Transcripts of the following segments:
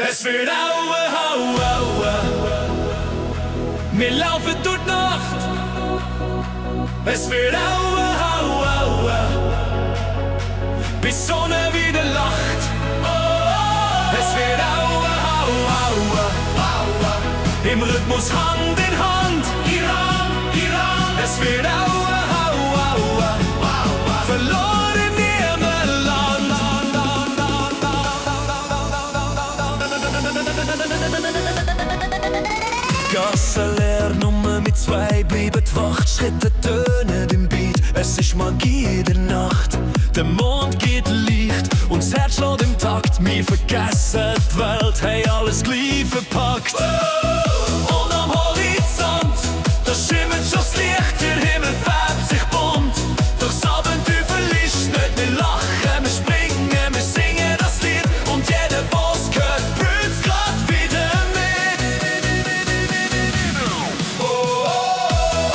Es wird Aue, Aue, Aue. Wir laufen durch die Nacht. Es wird Aue, Aue, Aue. Bis die Sonne wieder lacht. Es wird Aue, Aue, Aue, Aue. Im Rhythmus Hand in Hand. Iran, Iran. Es wird Aue, Aue, Aue, Aue. Verloren in ihrem Land. Gasse leer, Nummer mit zwei bleiben die Wacht. Schritte tönen im Beat, es ist Magie in der Nacht. Der Mond geht Licht und das Herz schlägt im Takt. Wir vergessen die Welt, haben alles gleich verpackt. Und am Horizont, da schimmert schon das Licht, der Himmel färbt sich bunt. Doch das Abenteuer verlisst nicht, wir lachen, wir springen, wir singen das Lied. Und jeder, was gehört, brüllt grad wieder mit. Oh, oh, oh.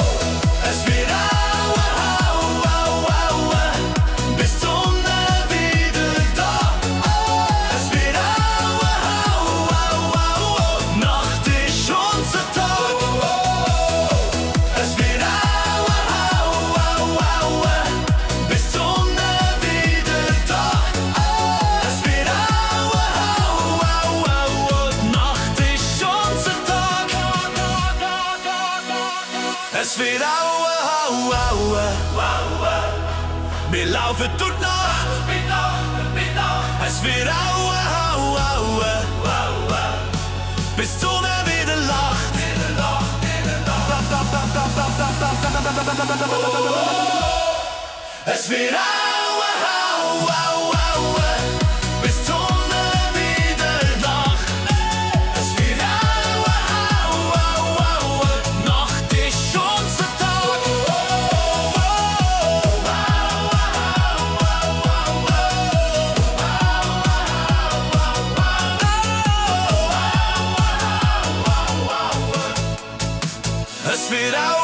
Es wird Aue, Aue, Aue, Aue, bis die Sonne wieder da. Es wird Aue, Aue, Aue, Aue, Nacht ist unser Tag. Es wird Aue, Aue, Aue, Aue, bis die Sonne wieder da. Es wird Aue, Aue, Aue, Aue, Nacht ist unser Tag. Es wird Aue, Aue, Aue, Aue. Wir laufen durch die Nacht. Es wird Aue, Aue, Aue, Aue, bis die Sonne wieder lacht. Es wird Aue, Aue, Aue, Aue, bis die Sonne wieder lacht. Es wird Aue, Aue, Aue, Aue, Nacht ist unser Tag. Es wird Aue.